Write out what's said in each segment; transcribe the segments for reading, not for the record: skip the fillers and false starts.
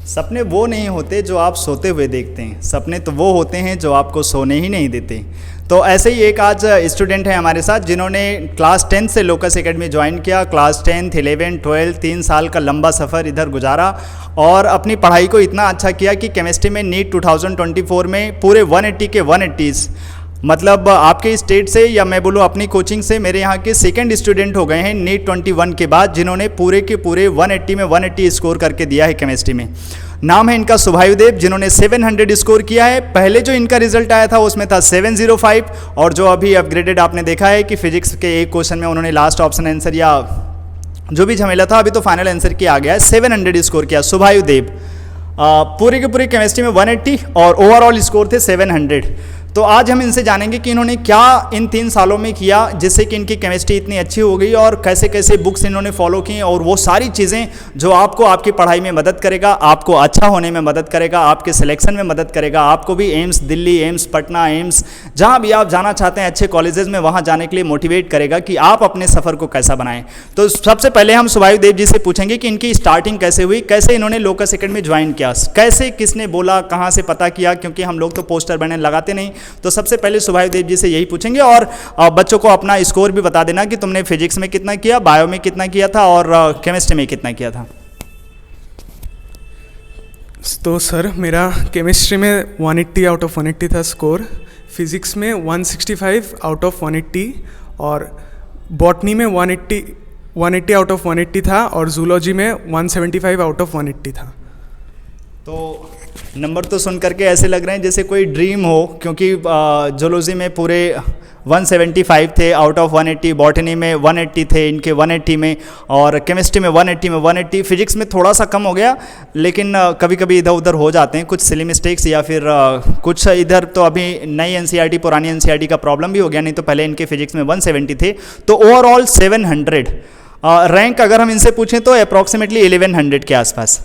सपने वो नहीं होते जो आप सोते हुए देखते हैं, सपने तो वो होते हैं जो आपको सोने ही नहीं देते। तो ऐसे ही एक आज स्टूडेंट है हमारे साथ जिन्होंने क्लास 10 से लोकस एकेडमी ज्वाइन किया। क्लास 10, 11, 12 3 साल का लंबा सफ़र इधर गुजारा और अपनी पढ़ाई को इतना अच्छा किया कि केमिस्ट्री में नीट 2024 में पूरे 180 के 180s, मतलब आपके स्टेट से या मैं बोलूँ अपनी कोचिंग से मेरे यहाँ के सेकंड स्टूडेंट हो गए हैं नीट 21 के बाद, जिन्होंने पूरे के पूरे 180 में 180 स्कोर करके दिया है केमिस्ट्री में। नाम है इनका शुभायु देव, जिन्होंने 700 स्कोर किया है। पहले जो इनका रिजल्ट आया था उसमें था 705, और जो अभी अपग्रेडेड आपने देखा है कि फिजिक्स के एक क्वेश्चन में उन्होंने लास्ट ऑप्शन आंसर या जो भी झमेला था अभी तो फाइनल आंसर किया आ गया है, 700 स्कोर किया शुभायु देव। पूरे के पूरे केमिस्ट्री में 180 और ओवरऑल स्कोर थे 700। तो आज हम इनसे जानेंगे कि इन्होंने क्या इन 3 सालों में किया जिससे कि इनकी केमिस्ट्री इतनी अच्छी हो गई, और कैसे कैसे बुक्स इन्होंने फॉलो की, और वो सारी चीज़ें जो आपको आपकी पढ़ाई में मदद करेगा, आपको अच्छा होने में मदद करेगा, आपके सिलेक्शन में मदद करेगा, आपको भी AIIMS Delhi, AIIMS Patna, AIIMS जहाँ भी आप जाना चाहते हैं अच्छे कॉलेजेस में वहाँ जाने के लिए मोटिवेट करेगा कि आप अपने सफ़र को कैसा बनाएं। तो सबसे पहले हम शुभायु देव जी से पूछेंगे कि इनकी स्टार्टिंग कैसे हुई, कैसे इन्होंने लोकस एकेडमी ज्वाइन किया, कैसे किसने बोला, कहाँ से पता किया, क्योंकि हम लोग तो पोस्टर बैनर लगाते नहीं। तो सबसे पहले शुभायु देव जी से यही पूछेंगे, और बच्चों को अपना स्कोर भी बता देना कि तुमने फिजिक्स में कितना किया, बायो में कितना किया था और केमिस्ट्री में कितना किया था। तो सर मेरा केमिस्ट्री में 180 आउट ऑफ 180 था स्कोर, फिजिक्स में 165 आउट ऑफ 180, और बॉटनी में 180 आउट ऑफ 180 था, और जूलॉजी में 175 आउट ऑफ 180 था। तो नंबर तो सुन करके ऐसे लग रहे हैं जैसे कोई ड्रीम हो, क्योंकि जूलॉजी में पूरे 175 थे आउट ऑफ 180, बॉटनी में 180 थे इनके 180 में, और केमिस्ट्री में 180 में 180, फिजिक्स में थोड़ा सा कम हो गया, लेकिन कभी कभी इधर उधर हो जाते हैं कुछ सिली मिस्टेक्स, या फिर कुछ इधर तो अभी नई एनसीईआरटी पुरानी एनसीईआरटी का प्रॉब्लम भी हो गया, नहीं तो पहले इनके फिजिक्स में 170 थे। तो ओवरऑल 700 रैंक अगर हम इनसे पूछें तो अप्रॉक्सीमेटली 1100 के आसपास,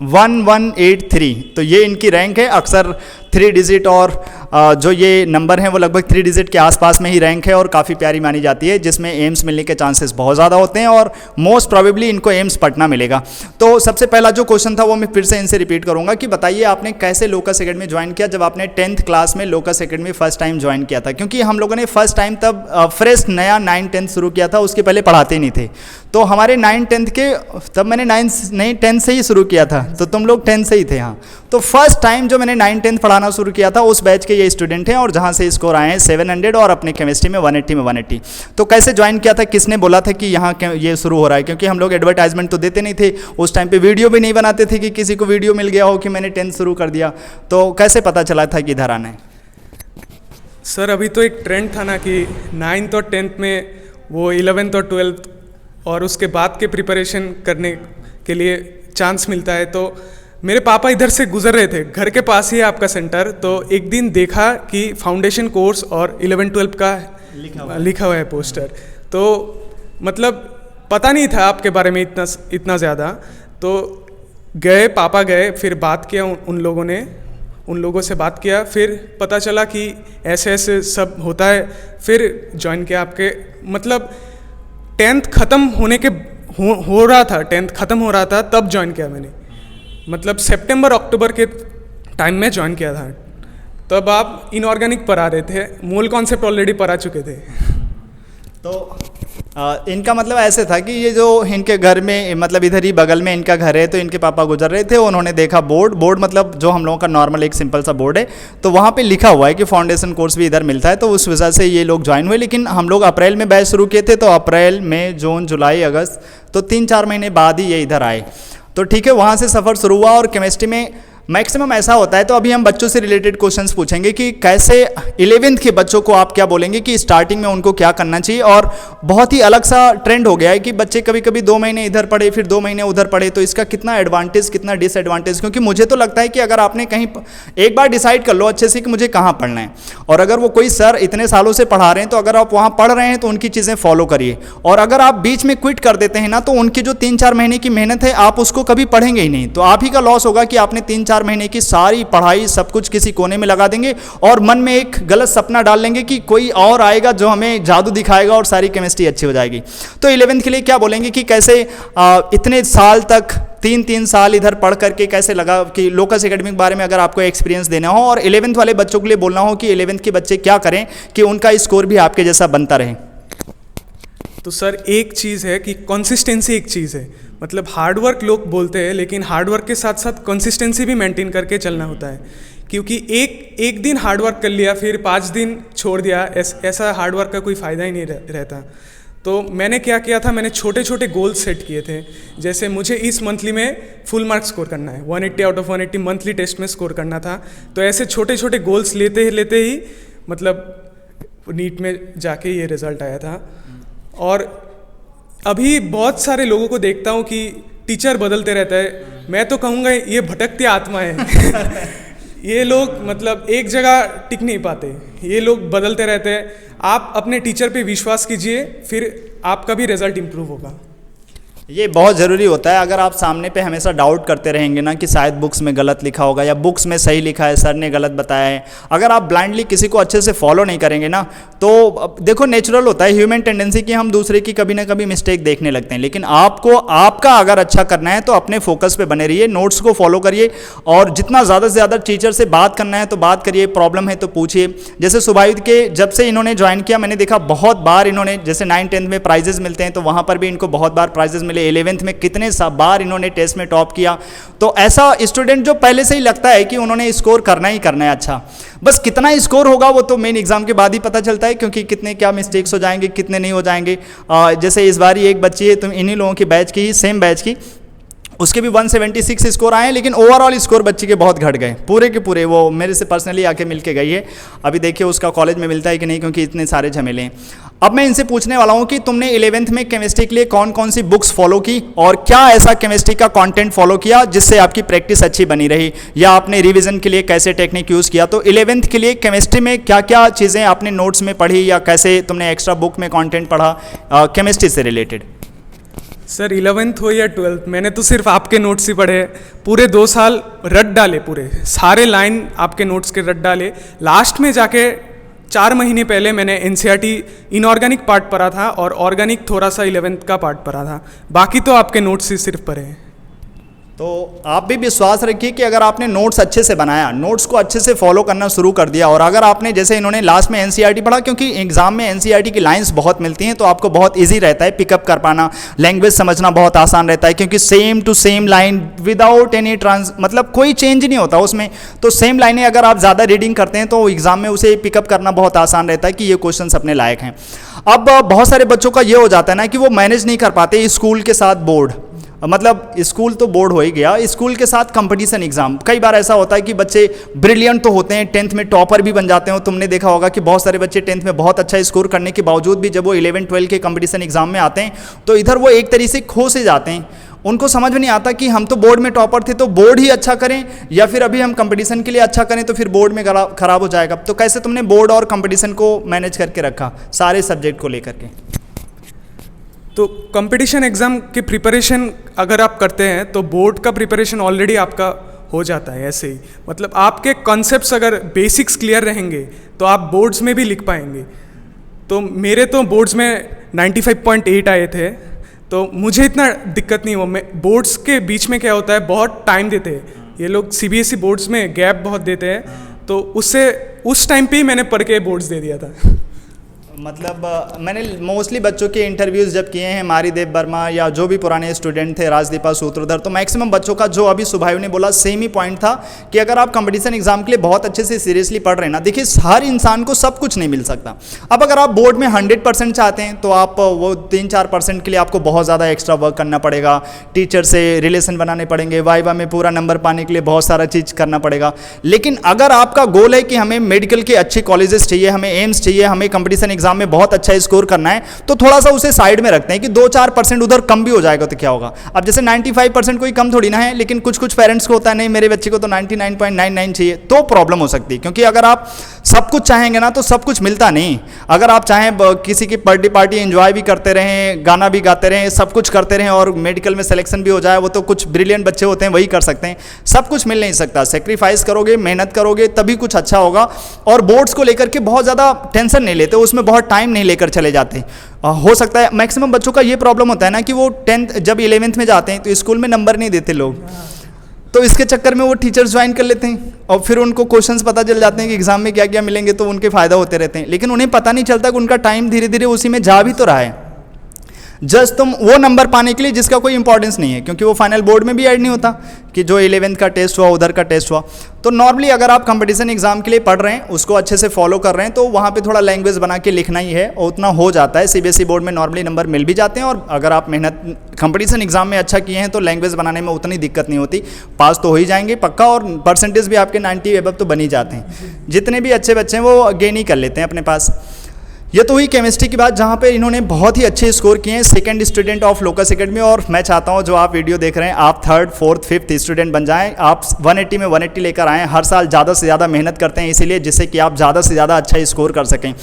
1183। तो ये इनकी रैंक है। अक्सर 3 डिजिट और जो ये नंबर हैं वो लगभग 3 डिजिट के आसपास में ही रैंक है, और काफ़ी प्यारी मानी जाती है, जिसमें एम्स मिलने के चांसेस बहुत ज़्यादा होते हैं, और मोस्ट प्रोबेबली इनको एम्स पटना मिलेगा। तो सबसे पहला जो क्वेश्चन था वो मैं फिर से इनसे रिपीट करूँगा कि बताइए आपने कैसे लोकस एकेडमी ज्वाइन किया, जब आपने 10th क्लास में locus academy first time join किया था, क्योंकि हम लोगों ने फर्स्ट टाइम तब फ्रेश नया 9-10 शुरू किया था, उसके पहले पढ़ाते ही नहीं थे। तो हमारे 9-10 के तब मैंने 10 से ही शुरू किया था, तो तुम लोग 10 से ही थे। हाँ, तो फर्स्ट टाइम जो मैंने 9-10 पढ़ाना शुरू किया था उस बैच के ये स्टूडेंट हैं, और जहाँ से स्कोर आए हैं 700 और अपने केमिस्ट्री में 180 में 180। तो कैसे ज्वाइन किया था, किसने बोला था कि यहाँ ये शुरू हो रहा है, क्योंकि हम लोग एडवर्टाइजमेंट तो देते नहीं थे उस टाइम पे, वीडियो भी नहीं बनाते थे कि किसी को वीडियो मिल गया हो कि मैंने 10 शुरू कर दिया। तो कैसे पता चला था कि इधर आना है? सर अभी तो एक ट्रेंड था ना कि 9th और 10th में वो 11th और 12th और उसके बाद के प्रिपरेशन करने के लिए चांस मिलता है। तो मेरे पापा इधर से गुजर रहे थे, घर के पास ही है आपका सेंटर, तो एक दिन देखा कि फाउंडेशन कोर्स और 11-12 का लिखा हुआ है पोस्टर। तो मतलब पता नहीं था आपके बारे में इतना ज़्यादा। तो गए, पापा गए, फिर बात किया उन लोगों से बात किया, फिर पता चला कि ऐसे ऐसे सब होता है, फिर ज्वाइन किया आपके। मतलब 10th ख़त्म होने के हो रहा था, 10th ख़त्म हो रहा था तब ज्वाइन किया मैंने, मतलब सितंबर अक्टूबर के टाइम में ज्वाइन किया था। तब आप इनऑर्गेनिक पढ़ा रहे थे, मोल कॉन्सेप्ट ऑलरेडी पढ़ा चुके थे। तो इनका मतलब ऐसे था कि ये जो इनके घर में, मतलब इधर ही बगल में इनका घर है, तो इनके पापा गुजर रहे थे, उन्होंने देखा बोर्ड मतलब जो हम लोगों का नॉर्मल एक सिंपल सा बोर्ड है, तो वहाँ पे लिखा हुआ है कि फाउंडेशन कोर्स भी इधर मिलता है, तो उस वजह से ये लोग ज्वाइन हुए। लेकिन हम लोग अप्रैल में बैच शुरू किए थे, तो अप्रैल, मई, जून, जुलाई, अगस्त, तो 3-4 महीने बाद ही ये इधर आए। तो ठीक है, वहाँ से सफ़र शुरू हुआ, और केमिस्ट्री में मैक्सिमम ऐसा होता है। तो अभी हम बच्चों से रिलेटेड क्वेश्चंस पूछेंगे कि कैसे 11th के बच्चों को आप क्या बोलेंगे कि स्टार्टिंग में उनको क्या करना चाहिए। और बहुत ही अलग सा ट्रेंड हो गया है कि बच्चे कभी कभी 2 महीने इधर पढ़े फिर 2 महीने उधर पढ़े, तो इसका कितना एडवांटेज कितना डिसएडवांटेज, क्योंकि मुझे तो लगता है कि अगर आपने कहीं एक बार डिसाइड कर लो अच्छे से कि मुझे कहाँ पढ़ना है, और अगर वो कोई सर इतने सालों से पढ़ा रहे हैं तो अगर आप वहाँ पढ़ रहे हैं तो उनकी चीज़ें फॉलो करिए, और अगर आप बीच में क्विट कर देते हैं ना, तो उनकी जो 3-4 महीने की मेहनत है आप उसको कभी पढ़ेंगे ही नहीं, तो आप ही का लॉस होगा कि आपने 3-4 4 महीने की सारी पढ़ाई सब कुछ किसी कोने में लगा देंगे और मन में एक गलत सपना डाल लेंगे कि कोई और आएगा जो हमें जादू दिखाएगा और सारी केमिस्ट्री अच्छी हो जाएगी। तो 11th के लिए क्या बोलेंगे कि कैसे इतने साल तक 3 साल इधर पढ़ करके कैसे लगा कि लोकस एकेडमी के बारे में अगर आपको एक्सपीरियंस देना हो और 11th वाले बच्चों के लिए बोलना हो कि 11th के बच्चे क्या करें कि उनका स्कोर भी आपके जैसा बनता रहे। तो सर एक चीज़ है कि कंसिस्टेंसी एक चीज़ है, मतलब हार्डवर्क लोग बोलते हैं लेकिन हार्डवर्क के साथ साथ कंसिस्टेंसी भी मेंटेन करके चलना होता है, क्योंकि एक दिन हार्डवर्क कर लिया फिर 5 दिन छोड़ दिया, ऐसा हार्डवर्क का कोई फ़ायदा ही नहीं रहता। तो मैंने क्या किया था, मैंने छोटे छोटे गोल्स सेट किए थे, जैसे मुझे इस मंथली में फुल मार्क्स स्कोर करना है, 180 आउट ऑफ 180 मंथली टेस्ट में स्कोर करना था। तो ऐसे छोटे छोटे गोल्स लेते ही मतलब नीट में जाके ये रिज़ल्ट आया था। और अभी बहुत सारे लोगों को देखता हूँ कि टीचर बदलते रहता है, मैं तो कहूँगा ये भटकती आत्मा है ये लोग मतलब एक जगह टिक नहीं पाते, ये लोग बदलते रहते हैं। आप अपने टीचर पे विश्वास कीजिए, फिर आपका भी रिजल्ट इम्प्रूव होगा। ये बहुत ज़रूरी होता है। अगर आप सामने पे हमेशा डाउट करते रहेंगे ना कि शायद बुक्स में गलत लिखा होगा या बुक्स में सही लिखा है, सर ने गलत बताया है, अगर आप ब्लाइंडली किसी को अच्छे से फॉलो नहीं करेंगे ना, तो देखो नेचुरल होता है ह्यूमन टेंडेंसी कि हम दूसरे की कभी ना कभी मिस्टेक देखने लगते हैं, लेकिन आपको आपका अगर अच्छा करना है तो अपने फोकस पे बने रहिए, नोट्स को फॉलो करिए और जितना ज़्यादा से ज़्यादा टीचर से बात करना है तो बात करिए, प्रॉब्लम है तो पूछिए। जैसे सुभायुध के जब से इन्होंने ज्वाइन किया मैंने देखा बहुत बार इन्होंने, जैसे 9th-10th में प्राइजेस मिलते हैं तो वहाँ पर भी इनको बहुत बार प्राइजेस मिले, 11th में कितने बार इन्होंने टेस्ट में टॉप किया। तो ऐसा स्टूडेंट जो पहले से ही लगता है कि उन्होंने स्कोर करना ही करना है अच्छा, बस कितना स्कोर होगा वो तो मेन एग्जाम के बाद ही पता चलता है, क्योंकि कितने क्या मिस्टेक्स हो जाएंगे कितने नहीं हो जाएंगे। जैसे इस बार ही एक बच्ची है, तुम इन्हीं लोगों की बैच की ही, सेम बैच की, उसके भी 176 स्कोर आए हैं, लेकिन ओवरऑल स्कोर बच्चे के बहुत घट गए पूरे के पूरे। वो मेरे से पर्सनली आके मिल के गई है, अभी देखिए उसका कॉलेज में मिलता है कि नहीं, क्योंकि इतने सारे झमेले हैं। अब मैं इनसे पूछने वाला हूं कि तुमने 11th में केमिस्ट्री के लिए कौन कौन सी बुक्स फॉलो की और क्या ऐसा केमिस्ट्री का कंटेंट फॉलो किया जिससे आपकी प्रैक्टिस अच्छी बनी रही, या आपने रिवीजन के लिए कैसे टेक्निक यूज़ किया। तो 11th के लिए केमिस्ट्री में क्या क्या चीज़ें आपने नोट्स में पढ़ी या कैसे तुमने एक्स्ट्रा बुक में कॉन्टेंट पढ़ा केमिस्ट्री से रिलेटेड। सर 11th हो या 12th, मैंने तो सिर्फ आपके नोट्स ही पढ़े, पूरे 2 साल रट डाले, पूरे सारे लाइन आपके नोट्स के रट डाले। लास्ट में जाके 4 महीने पहले मैंने NCERT इनऑर्गेनिक पार्ट पढ़ा था और ऑर्गेनिक थोड़ा सा 11th का पार्ट पढ़ा था, बाकी तो आपके नोट्स ही सिर्फ पढ़े हैं। तो आप भी विश्वास रखिए कि अगर आपने नोट्स अच्छे से बनाया, नोट्स को अच्छे से फॉलो करना शुरू कर दिया, और अगर आपने जैसे इन्होंने लास्ट में NCERT पढ़ा, क्योंकि एग्जाम में NCERT की लाइंस बहुत मिलती हैं तो आपको बहुत इजी रहता है पिकअप कर पाना, लैंग्वेज समझना बहुत आसान रहता है, क्योंकि same to same line without any मतलब कोई चेंज नहीं होता उसमें। तो सेम लाइनें अगर आप ज़्यादा रीडिंग करते हैं तो एग्जाम में उसे पिकअप करना बहुत आसान रहता है कि ये क्वेश्चन अपने लायक हैं। अब बहुत सारे बच्चों का ये हो जाता है ना कि वो मैनेज नहीं कर पाते स्कूल के साथ बोर्ड, मतलब स्कूल तो बोर्ड हो ही गया, स्कूल के साथ कंपटीशन एग्जाम। कई बार ऐसा होता है कि बच्चे ब्रिलियंट तो होते हैं, 10th में टॉपर भी बन जाते हो। तुमने देखा होगा कि बहुत सारे बच्चे 10th में बहुत अच्छा स्कोर करने के बावजूद भी जब वो 11-12 के कंपटीशन एग्जाम में आते हैं तो इधर वो एक तरीके से खो से जाते हैं। उनको समझ में नहीं आता कि हम तो बोर्ड में टॉपर थे तो बोर्ड ही अच्छा करें या फिर अभी हम कंपटीशन के लिए अच्छा करें तो फिर बोर्ड में खराब हो जाएगा। तो कैसे तुमने बोर्ड और कंपटीशन को मैनेज करके रखा सारे सब्जेक्ट को लेकर के? तो कंपटीशन एग्ज़ाम की प्रिपरेशन अगर आप करते हैं तो बोर्ड का प्रिपरेशन ऑलरेडी आपका हो जाता है ऐसे ही, मतलब आपके कॉन्सेप्ट्स अगर बेसिक्स क्लियर रहेंगे तो आप बोर्ड्स में भी लिख पाएंगे। तो मेरे तो बोर्ड्स में 95.8 आए थे, तो मुझे इतना दिक्कत नहीं हुआ। मैं बोर्ड्स के बीच में क्या होता है, बहुत टाइम देते हैं ये लोग, CBSE बोर्ड्स में गैप बहुत देते हैं, तो उससे उस टाइम पे ही मैंने पढ़ के बोर्ड्स दे दिया था। मतलब मैंने मोस्टली बच्चों के इंटरव्यूज़ जब किए हैं, मारीदेव वर्मा या जो भी पुराने स्टूडेंट थे, राजदीपा सूत्रधर, तो मैक्सिमम बच्चों का जो अभी सुभायु ने बोला सेम ही पॉइंट था कि अगर आप कंपटीशन एग्जाम के लिए बहुत अच्छे से सीरियसली पढ़ रहे हैं ना, देखिए हर इंसान को सब कुछ नहीं मिल सकता। अब अगर आप बोर्ड में 100% चाहते हैं तो आप वो 3-4% के लिए आपको बहुत ज़्यादा एक्स्ट्रा वर्क करना पड़ेगा, टीचर से रिलेशन बनाने पड़ेंगे, वाइवा में पूरा नंबर पाने के लिए बहुत सारा चीज़ करना पड़ेगा। लेकिन अगर आपका गोल है कि हमें मेडिकल के अच्छे कॉलेजेस चाहिए, हमें एम्स चाहिए, हमें कंपटीशन एग्जाम में बहुत अच्छा स्कोर करना है तो थोड़ा सा उसे साइड में रखते हैं कि 2-4% उधर कम भी हो जाएगा तो क्या होगा। अब जैसे 95% कोई कम थोड़ी ना है, लेकिन कुछ कुछ पेरेंट्स को होता है नहीं मेरे बच्चे को तो 99.99 चाहिए, तो प्रॉब्लम हो सकती है। क्योंकि अगर आप सब कुछ चाहेंगे ना तो सब कुछ मिलता नहीं। अगर आप चाहें किसी की बर्थडे पार्टी एंजॉय भी करते रहें, गाना भी गाते रहें, सब कुछ करते रहें और मेडिकल में सिलेक्शन भी हो जाए, वो तो कुछ ब्रिलियंट बच्चे होते हैं वही कर सकते हैं। सब कुछ मिल नहीं सकता, सेक्रीफाइस करोगे, मेहनत करोगे तभी कुछ अच्छा होगा। और बोर्ड्स को लेकर के बहुत ज़्यादा टेंशन नहीं लेते, उसमें बहुत टाइम नहीं लेकर चले जाते। हो सकता है मैक्सिमम बच्चों का ये प्रॉब्लम होता है ना कि वो 10th जब 11th में जाते हैं तो स्कूल में नंबर नहीं देते लोग, तो इसके चक्कर में वो टीचर्स ज्वाइन कर लेते हैं और फिर उनको क्वेश्चंस पता चल जाते हैं कि एग्जाम में क्या क्या मिलेंगे, तो उनके फायदा होते रहते हैं। लेकिन उन्हें पता नहीं चलता कि उनका टाइम धीरे धीरे उसी में जा भी तो रहा है। जस्ट तुम वो नंबर पाने के लिए जिसका कोई इंपॉर्टेंस नहीं है, क्योंकि वो फाइनल बोर्ड में भी ऐड नहीं होता कि जो 11th का टेस्ट हुआ उधर का टेस्ट हुआ। तो नॉर्मली अगर आप कंपटीशन एग्जाम के लिए पढ़ रहे हैं, उसको अच्छे से फॉलो कर रहे हैं, तो वहाँ पे थोड़ा लैंग्वेज बना के लिखना ही है और उतना हो जाता है। सीबीएसई बोर्ड में नॉर्मली नंबर मिल भी जाते हैं और अगर आप मेहनत कंपटीशन एग्जाम में अच्छा किए हैं तो लैंग्वेज बनाने में उतनी दिक्कत नहीं होती, पास तो हो ही जाएंगे पक्का, और परसेंटेज भी आपके 90 एबव तो बन ही जाते हैं। जितने भी अच्छे बच्चे हैं वो गेन ही कर लेते हैं अपने पास। ये तो हुई केमिस्ट्री की बात, जहाँ पे इन्होंने बहुत ही अच्छे स्कोर किए हैं, second student of locus academy. और मैं चाहता हूँ जो आप वीडियो देख रहे हैं आप 3rd, 4th, 5th स्टूडेंट बन जाएं, आप 180 में 180 लेकर आएँ। हर साल ज़्यादा से ज़्यादा मेहनत करते हैं इसीलिए, जिससे कि आप ज़्यादा से ज़्यादा अच्छा स्कोर कर सकें।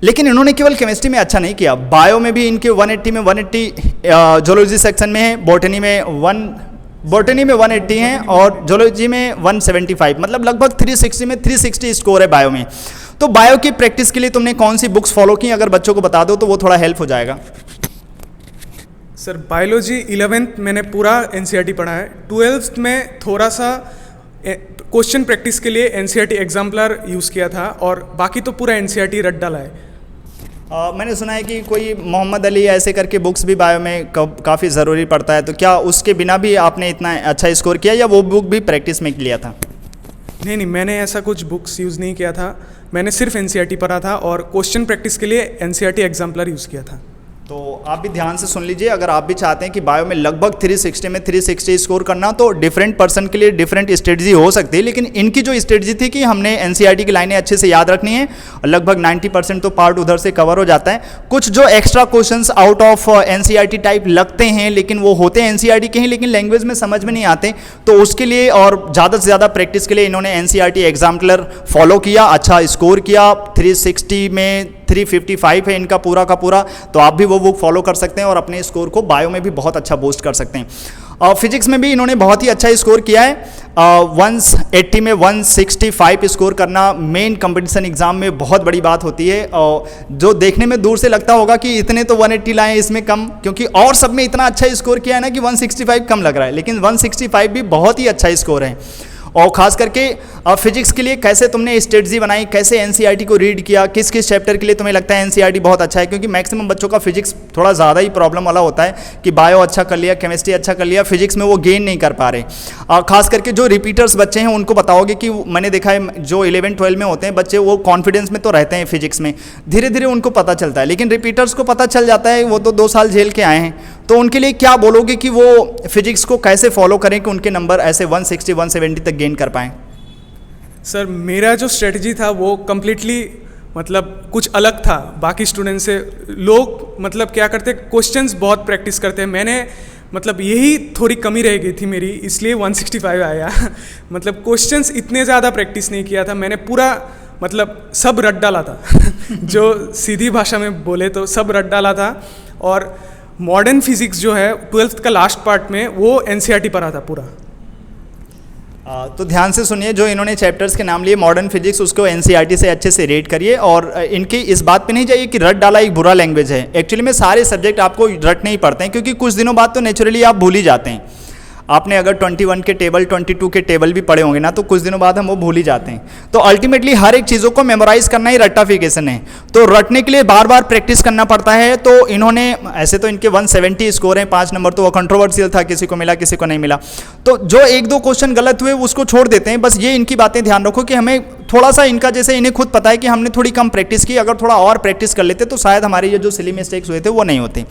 लेकिन इन्होंने केवल केमिस्ट्री में अच्छा नहीं किया, बायो में भी इनके 180 में 180 जूलॉजी सेक्शन में है, बॉटनी में 180 हैं और जूलॉजी में 175, मतलब लगभग 360 में 360 स्कोर है बायो में। तो बायो की प्रैक्टिस के लिए तुमने कौन सी बुक्स फॉलो की, अगर बच्चों को बता दो तो वो थोड़ा हेल्प हो जाएगा। सर बायोलॉजी 11th मैंने पूरा एनसीईआरटी पढ़ा है, 12th में थोड़ा सा क्वेश्चन प्रैक्टिस के लिए एनसीईआरटी एग्जाम्पलर यूज़ किया था और बाकी तो पूरा एनसीईआरटी रट डाला है। मैंने सुना है कि कोई मोहम्मद अली ऐसे करके बुक्स भी बायो में काफ़ी ज़रूरी पड़ता है, तो क्या उसके बिना भी आपने इतना अच्छा स्कोर किया या वो बुक भी प्रैक्टिस में लिया था? नहीं, मैंने ऐसा कुछ बुक्स यूज़ नहीं किया था, मैंने सिर्फ एनसीईआरटी पढ़ा था और क्वेश्चन प्रैक्टिस के लिए एनसीईआरटी एग्जाम्पलर यूज़ किया था। तो आप भी ध्यान से सुन लीजिए, अगर आप भी चाहते हैं कि बायो में लगभग 360 में 360 स्कोर करना, तो डिफरेंट पर्सन के लिए डिफरेंट स्ट्रेटजी हो सकती है। लेकिन इनकी जो स्ट्रेटजी थी कि हमने एनसीईआरटी की लाइनें अच्छे से याद रखनी है और लगभग 90% तो पार्ट उधर से कवर हो जाता है। कुछ जो extra questions out of NCERT type लगते हैं लेकिन वो होते हैं एनसीईआरटी के हैं लेकिन लैंग्वेज में समझ में नहीं आते, तो उसके लिए और ज़्यादा से ज़्यादा प्रैक्टिस के लिए इन्होंने एनसीईआरटी एग्जाम्पलर फॉलो किया, अच्छा स्कोर किया। 360 में 355 है इनका पूरा का पूरा, तो आप भी वो बुक फॉलो कर सकते हैं और अपने स्कोर को बायो में भी बहुत अच्छा बूस्ट कर सकते हैं। और फिजिक्स में भी इन्होंने बहुत ही अच्छा स्कोर किया है, 180 में 165 स्कोर करना मेन कंपटीशन एग्जाम में बहुत बड़ी बात होती है। और जो देखने में दूर से लगता होगा कि इतने तो 180 लाए इसमें कम, क्योंकि और सब में इतना अच्छा स्कोर किया है ना कि 165 कम लग रहा है, लेकिन 165 भी बहुत ही अच्छा स्कोर है। और ख़ास करके फिजिक्स के लिए कैसे तुमने स्ट्रेटजी बनाई, कैसे एनसीईआरटी को रीड किया, किस किस चैप्टर के लिए तुम्हें लगता है एनसीईआरटी बहुत अच्छा है, क्योंकि मैक्सिमम बच्चों का फिजिक्स थोड़ा ज़्यादा ही प्रॉब्लम वाला होता है कि बायो अच्छा कर लिया, केमिस्ट्री अच्छा कर लिया, फिजिक्स में वो गेन नहीं कर पा रहे। खास करके जो रिपीटर्स बच्चे हैं उनको बताओगे कि मैंने देखा है जो 11-12 में होते हैं बच्चे, वो कॉन्फिडेंस में तो रहते हैं फिजिक्स में, धीरे धीरे उनको पता चलता है, लेकिन रिपीटर्स को पता चल जाता है, वो तो 2 साल झेल के आए हैं। तो उनके लिए क्या बोलोगे कि वो फिजिक्स को कैसे फॉलो करें कि उनके नंबर ऐसे 160-170 तक गेन कर पाएँ? सर मेरा जो स्ट्रेटजी था वो कम्प्लीटली मतलब कुछ अलग था बाकी स्टूडेंट से। लोग मतलब क्या करते, क्वेश्चंस बहुत प्रैक्टिस करते हैं, मैंने मतलब यही थोड़ी कमी रह गई थी मेरी, इसलिए 165 आया। मतलब क्वेश्चंस इतने ज़्यादा प्रैक्टिस नहीं किया था मैंने, पूरा मतलब सब रट डाला था। जो सीधी भाषा में बोले तो सब रट डाला था। और मॉडर्न फिजिक्स जो है 12th का लास्ट पार्ट में वो एनसीईआरटी पढ़ा था पूरा। तो ध्यान से सुनिए, जो इन्होंने चैप्टर्स के नाम लिए मॉडर्न फिजिक्स, उसको एनसीईआरटी से अच्छे से रेट करिए। और इनकी इस बात पे नहीं जाइए कि रट डाला एक बुरा लैंग्वेज है, एक्चुअली में सारे सब्जेक्ट आपको रट नहीं पड़ते हैं, क्योंकि कुछ दिनों बाद तो नेचुरली आप भूल ही जाते हैं। आपने अगर 21 के टेबल 22 के टेबल भी पढ़े होंगे ना, तो कुछ दिनों बाद हम वो भूल ही जाते हैं। तो अल्टीमेटली हर एक चीज़ों को मेमोराइज करना ही रट्टाफिकेशन है, तो रटने के लिए बार बार प्रैक्टिस करना पड़ता है। तो इन्होंने ऐसे तो इनके 170 स्कोर हैं, 5 नंबर तो वो कंट्रोवर्शियल था, किसी को मिला किसी को नहीं मिला। तो जो 1-2 क्वेश्चन गलत हुए उसको छोड़ देते हैं। बस ये इनकी बातें ध्यान रखो कि हमें थोड़ा सा इनका, जैसे इन्हें खुद पता है कि हमने थोड़ी कम प्रैक्टिस की, अगर थोड़ा और प्रैक्टिस कर लेते तो शायद हमारे ये जो सिली मिस्टेक्स हुए थे वो नहीं होते।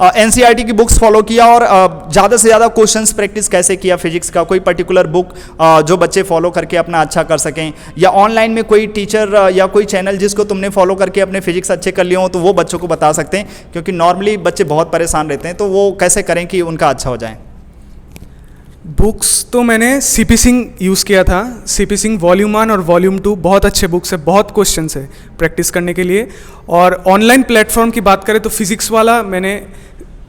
एनसीईआरटी की बुक्स फॉलो किया और ज़्यादा से ज़्यादा क्वेश्चंस प्रैक्टिस कैसे किया फिजिक्स का, कोई पर्टिकुलर बुक जो बच्चे फॉलो करके अपना अच्छा कर सकें, या ऑनलाइन में कोई टीचर या कोई चैनल जिसको तुमने फॉलो करके अपने फिजिक्स अच्छे कर लिए हो तो वो बच्चों को बता सकते हैं, क्योंकि नॉर्मली बच्चे बहुत परेशान रहते हैं, तो वो कैसे करें कि उनका अच्छा हो जाए। बुक्स तो मैंने सीपी सिंह यूज़ किया था। सीपी सिंह वॉल्यूम 1 और वॉल्यूम 2 बहुत अच्छे बुक्स है, बहुत क्वेश्चन है प्रैक्टिस करने के लिए। और ऑनलाइन प्लेटफॉर्म की बात करें तो फिज़िक्स वाला मैंने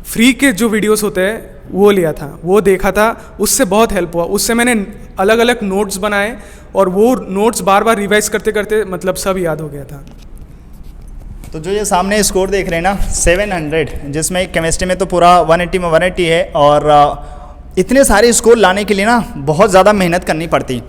फ्री के जो वीडियोस होते हैं वो लिया था, वो देखा था, उससे बहुत हेल्प हुआ। उससे मैंने अलग अलग नोट्स बनाए और वो नोट्स बार बार रिवाइज करते करते मतलब सब याद हो गया था। तो जो ये सामने स्कोर देख रहे हैं ना 700, जिसमें केमिस्ट्री में तो पूरा 180 में 180 है, और इतने सारे स्कोर लाने के लिए ना बहुत ज़्यादा मेहनत करनी पड़ती।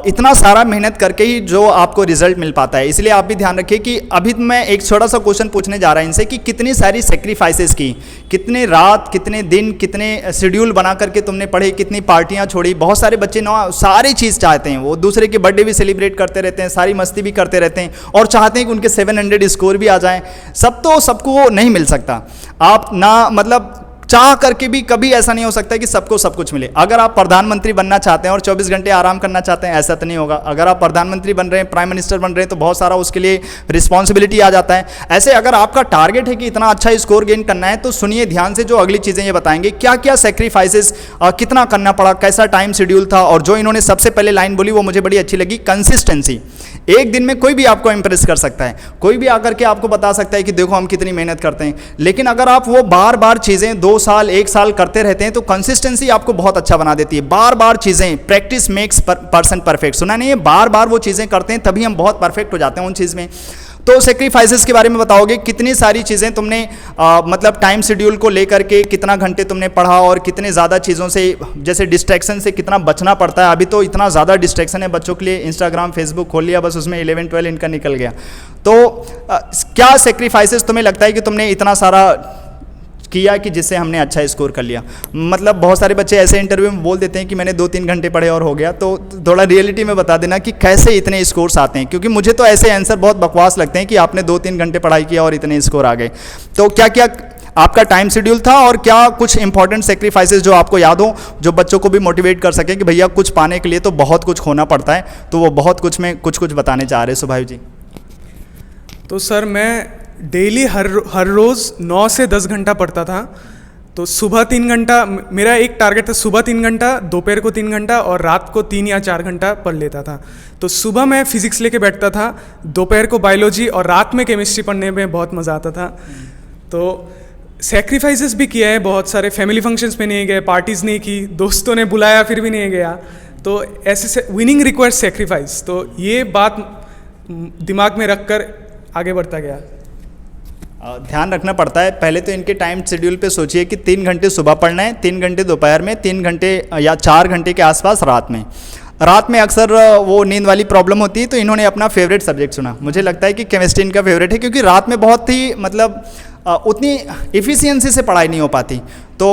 इतना सारा मेहनत करके ही जो आपको रिजल्ट मिल पाता है। इसलिए आप भी ध्यान रखिए कि अभी मैं एक छोटा सा क्वेश्चन पूछने जा रहा हूं इनसे कि कितनी सारी सेक्रीफाइसेस की, कितने रात, कितने दिन, कितने शेड्यूल बना करके तुमने पढ़े, कितनी पार्टियां छोड़ी। बहुत सारे बच्चे ना सारी चीज़ चाहते हैं, वो दूसरे के बर्थडे भी सेलिब्रेट करते रहते हैं, सारी मस्ती भी करते रहते हैं और चाहते हैं कि उनके 700 स्कोर भी आ जाएँ। सबको नहीं मिल सकता। आप ना मतलब चाह करके भी कभी ऐसा नहीं हो सकता कि सबको सब कुछ मिले। अगर आप प्रधानमंत्री बनना चाहते हैं और 24 घंटे आराम करना चाहते हैं, ऐसा तो नहीं होगा। अगर आप प्रधानमंत्री बन रहे हैं, प्राइम मिनिस्टर बन रहे हैं, तो बहुत सारा उसके लिए रिस्पॉन्सिबिलिटी आ जाता है। ऐसे अगर आपका टारगेट है कि इतना अच्छा स्कोर गेन करना है, तो सुनिए ध्यान से, जो अगली चीज़ें ये बताएंगे क्या क्या सेक्रीफाइसेस, कितना करना पड़ा, कैसा टाइम शेड्यूल था। और जो इन्होंने सबसे पहले लाइन बोली वो मुझे बड़ी अच्छी लगी, कंसिस्टेंसी। एक दिन में कोई भी आपको इंप्रेस कर सकता है, कोई भी आकर के आपको बता सकता है कि देखो हम कितनी मेहनत करते हैं, लेकिन अगर आप वो बार बार चीज़ें 2 साल 1 साल करते रहते हैं तो कंसिस्टेंसी आपको बहुत अच्छा बना देती है। बार बार चीज़ें, प्रैक्टिस मेक्स पर्सन परफेक्ट, सुना नहीं है? बार बार वो चीज़ें करते हैं तभी हम बहुत परफेक्ट हो जाते हैं उन चीज़ में। तो सेक्रीफाइसेस के बारे में बताओगे, कितनी सारी चीज़ें तुमने मतलब टाइम शेड्यूल को लेकर के कितना घंटे तुमने पढ़ा और कितने ज़्यादा चीज़ों से, जैसे डिस्ट्रैक्शन से कितना बचना पड़ता है। अभी तो इतना ज़्यादा डिस्ट्रैक्शन है बच्चों के लिए, इंस्टाग्राम फेसबुक खोल लिया बस, उसमें 11-12 इनका निकल गया। तो क्या सेक्रीफाइसेस तुम्हें लगता है कि तुमने इतना सारा किया कि जिससे हमने अच्छा स्कोर कर लिया? मतलब बहुत सारे बच्चे ऐसे इंटरव्यू में बोल देते हैं कि मैंने 2-3 घंटे पढ़े और हो गया। तो थोड़ा रियलिटी में बता देना कि कैसे इतने स्कोर्स आते हैं, क्योंकि मुझे तो ऐसे आंसर बहुत बकवास लगते हैं कि आपने 2-3 घंटे पढ़ाई किया और इतने स्कोर आ गए। तो क्या क्या आपका टाइम शेड्यूल था और क्या कुछ इंपॉर्टेंट सेक्रीफाइसेस जो आपको याद हो, जो बच्चों को भी मोटिवेट कर सके कि भैया कुछ पाने के लिए तो बहुत कुछ खोना पड़ता है। तो वो बहुत कुछ में कुछ बताने चाह रहे सुभाष जी। तो सर मैं डेली हर रोज़ 9 से 10 घंटा पढ़ता था। तो सुबह 3 घंटा मेरा एक टारगेट था, सुबह 3 घंटा, दोपहर को 3 घंटा और रात को 3 या 4 घंटा पढ़ लेता था। तो सुबह मैं फिजिक्स लेके बैठता था, दोपहर को बायोलॉजी और रात में केमिस्ट्री पढ़ने में बहुत मज़ा आता था। तो सेक्रीफाइसेस भी किया है बहुत सारे, फैमिली फंक्शंस में नहीं गए, पार्टीज़ नहीं की, दोस्तों ने बुलाया फिर भी नहीं गया। तो ऐसे विनिंग रिक्वायर्स सेक्रीफाइस। तो ये बात दिमाग में रख कर आगे बढ़ता गया। ध्यान रखना पड़ता है। पहले तो इनके टाइम शेड्यूल पे सोचिए कि 3 घंटे सुबह पढ़ना है, 3 घंटे दोपहर में, 3 घंटे या 4 घंटे के आसपास रात में। रात में अक्सर वो नींद वाली प्रॉब्लम होती है, तो इन्होंने अपना फेवरेट सब्जेक्ट चुना। मुझे लगता है कि केमिस्ट्री इनका फेवरेट है, क्योंकि रात में बहुत ही मतलब उतनी इफ़िशियंसी से पढ़ाई नहीं हो पाती। तो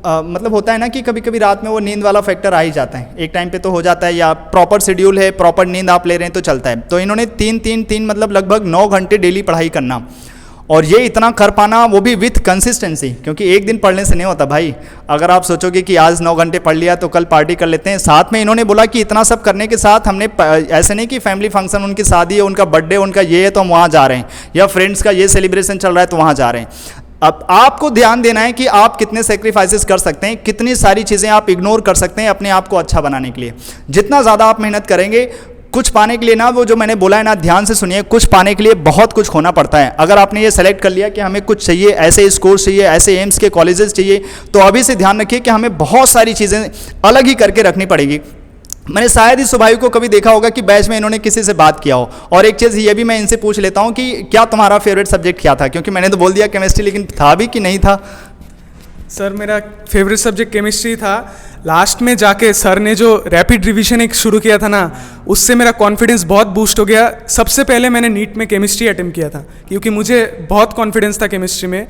मतलब होता है ना कि कभी कभी रात में वो नींद वाला फैक्टर आ ही जाता है, एक टाइम पे तो हो जाता है, या प्रॉपर शेड्यूल है, प्रॉपर नींद आप ले रहे हैं तो चलता है। तो इन्होंने 3 मतलब लगभग 9 घंटे डेली पढ़ाई करना, और ये इतना कर पाना वो भी विथ कंसिस्टेंसी, क्योंकि एक दिन पढ़ने से नहीं होता भाई। अगर आप सोचोगे कि आज 9 घंटे पढ़ लिया तो कल पार्टी कर लेते हैं, साथ में इन्होंने बोला कि इतना सब करने के साथ हमने ऐसे नहीं कि फैमिली फंक्शन, उनकी शादी है, उनका बर्थडे, उनका ये है तो हम वहाँ जा रहे हैं, या फ्रेंड्स का ये सेलिब्रेशन चल रहा है तो वहाँ जा रहे हैं। अब आपको ध्यान देना है कि आप कितने सेक्रीफाइसेस कर सकते हैं, कितनी सारी चीज़ें आप इग्नोर कर सकते हैं अपने आप को अच्छा बनाने के लिए। जितना ज़्यादा आप मेहनत करेंगे कुछ पाने के लिए ना, वो जो मैंने बोला है ना, ध्यान से सुनिए, कुछ पाने के लिए बहुत कुछ खोना पड़ता है। अगर आपने ये सेलेक्ट कर लिया कि हमें कुछ चाहिए, ऐसे स्कोर्स चाहिए, ऐसे एम्स के कॉलेजेस चाहिए, तो अभी से ध्यान रखिए कि हमें बहुत सारी चीज़ें अलग ही करके रखनी पड़ेगी। मैंने शायद ही सुभाई को कभी देखा होगा कि बैच में इन्होंने किसी से बात किया हो। और एक चीज़ ये भी मैं इनसे पूछ लेता हूँ कि क्या तुम्हारा फेवरेट सब्जेक्ट क्या था, क्योंकि मैंने तो बोल दिया केमिस्ट्री, लेकिन था भी कि नहीं था? सर मेरा फेवरेट सब्जेक्ट केमिस्ट्री था। लास्ट में जाके सर ने जो रैपिड रिवीजन एक शुरू किया था ना, उससे मेरा कॉन्फिडेंस बहुत बूस्ट हो गया। सबसे पहले मैंने नीट में केमिस्ट्री अटेम्प्ट किया था, क्योंकि मुझे बहुत कॉन्फिडेंस था केमिस्ट्री में।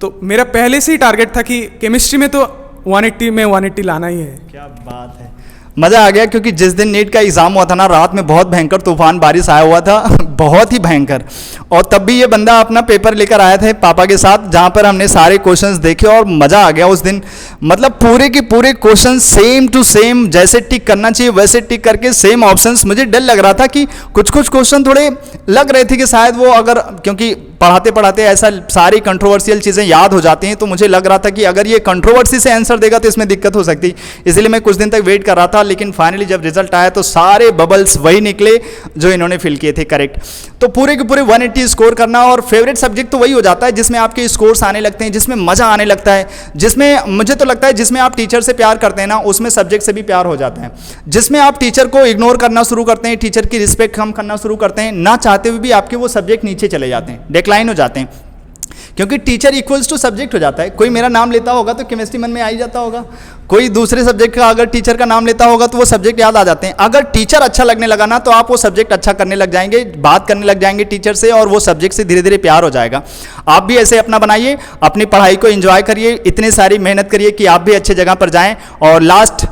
तो मेरा पहले से ही टारगेट था कि केमिस्ट्री में तो 180 में 180 लाना ही है। क्या बात है। मज़ा आ गया क्योंकि जिस दिन नीट का एग्ज़ाम हुआ था ना, रात में बहुत भयंकर तूफान बारिश आया हुआ था बहुत ही भयंकर। और तब भी ये बंदा अपना पेपर लेकर आया था पापा के साथ, जहाँ पर हमने सारे क्वेश्चंस देखे और मज़ा आ गया उस दिन। मतलब पूरे के पूरे क्वेश्चन सेम टू सेम, जैसे टिक करना चाहिए वैसे टिक करके सेम ऑप्शंस। मुझे डर लग रहा था कि कुछ कुछ क्वेश्चन थोड़े लग रहे थे कि शायद वो, अगर क्योंकि पढ़ाते पढ़ाते ऐसा सारी कंट्रोवर्शियल चीज़ें याद हो जाती हैं, तो मुझे लग रहा था कि अगर ये कंट्रोवर्सी से आंसर देगा तो इसमें दिक्कत हो सकती, इसलिए मैं कुछ दिन तक वेट कर रहा था। लेकिन फाइनली जब रिजल्ट आया तो सारे बबल्स वही निकले जो इन्होंने फिल किए थे करेक्ट। तो पूरे के पूरे 180 स्कोर करना, और फेवरेट सब्जेक्ट तो वही हो जाता है जिसमें आपके स्कोर्स आने लगते हैं, जिसमें मज़ा आने लगता है, जिसमें मुझे तो लगता है जिसमें आप टीचर से प्यार करते हैं ना, उसमें सब्जेक्ट से भी प्यार हो जाता है। जिसमें आप टीचर को इग्नोर करना शुरू करते हैं, टीचर की रिस्पेक्ट कम करना शुरू करते हैं, ना चाहते हुए भी आपके वो सब्जेक्ट नीचे चले जाते हैं, डिक्लाइन हो जाते हैं, क्योंकि टीचर इक्वल्स टू सब्जेक्ट हो जाता है। कोई मेरा नाम लेता होगा तो केमिस्ट्री मन में आ ही जाता होगा, कोई दूसरे सब्जेक्ट का अगर टीचर का नाम लेता होगा तो वो सब्जेक्ट याद आ जाते हैं। अगर टीचर अच्छा लगने लगा ना तो आप वो सब्जेक्ट अच्छा करने लग जाएंगे, बात करने लग जाएंगे टीचर से, और वो सब्जेक्ट से धीरे धीरे प्यार हो जाएगा। आप भी ऐसे अपना बनाइए, अपनी पढ़ाई को एंजॉय करिए, इतनी सारी मेहनत करिए कि आप भी अच्छे जगह पर जाएँ। और लास्ट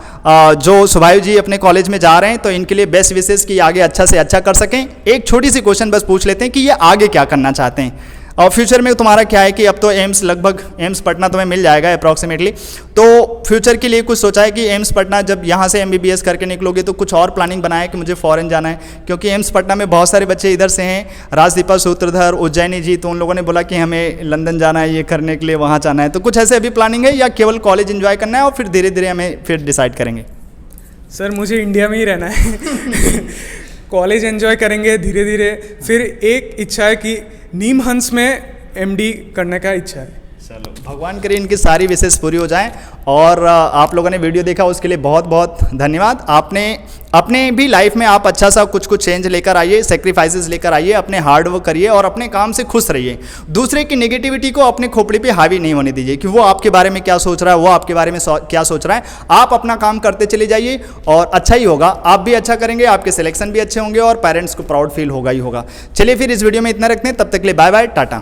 जो सुभायु जी अपने कॉलेज में जा रहे हैं तो इनके लिए बेस्ट विशेष कि आगे अच्छा से अच्छा कर सकें। एक छोटी सी क्वेश्चन बस पूछ लेते हैं कि ये आगे क्या करना चाहते हैं और फ्यूचर में तुम्हारा क्या है। कि अब तो एम्स, लगभग एम्स पटना तुम्हें मिल जाएगा अप्रॉक्सीमेटली, तो फ्यूचर के लिए कुछ सोचा है कि एम्स पटना जब यहाँ से MBBS करके निकलोगे तो कुछ और प्लानिंग बनाया है कि मुझे फॉरेन जाना है, क्योंकि एम्स पटना में बहुत सारे बच्चे इधर से हैं, राजदीपा सूत्रधर, उज्जैनी जी, तो उन लोगों ने बोला कि हमें लंदन जाना है ये करने के लिए, वहाँ जाना है। तो कुछ ऐसे अभी प्लानिंग है या केवल कॉलेज इन्जॉय करना है और फिर धीरे धीरे हमें फिर डिसाइड करेंगे? सर मुझे इंडिया में ही रहना है कॉलेज एंजॉय करेंगे धीरे धीरे। फिर एक इच्छा है कि नीम हंस में MD करने का इच्छा है। चलो भगवान करे इनकी सारी विशेष पूरी हो जाएं। और आप लोगों ने वीडियो देखा उसके लिए बहुत बहुत धन्यवाद। आपने अपने भी लाइफ में आप अच्छा सा कुछ कुछ चेंज लेकर आइए, सेक्रीफाइसेस लेकर आइए, अपने हार्ड वर्क करिए और अपने काम से खुश रहिए। दूसरे की नेगेटिविटी को अपने खोपड़ी पे हावी नहीं होने दीजिए कि वो आपके बारे में क्या सोच रहा है, वो आपके बारे में क्या सोच रहा है। आप अपना काम करते चले जाइए और अच्छा ही होगा, आप भी अच्छा करेंगे, आपके सिलेक्शन भी अच्छे होंगे और पेरेंट्स को प्राउड फील होगा ही होगा। चलिए फिर इस वीडियो में इतना रखते हैं, तब तक के लिए बाय बाय, टाटा।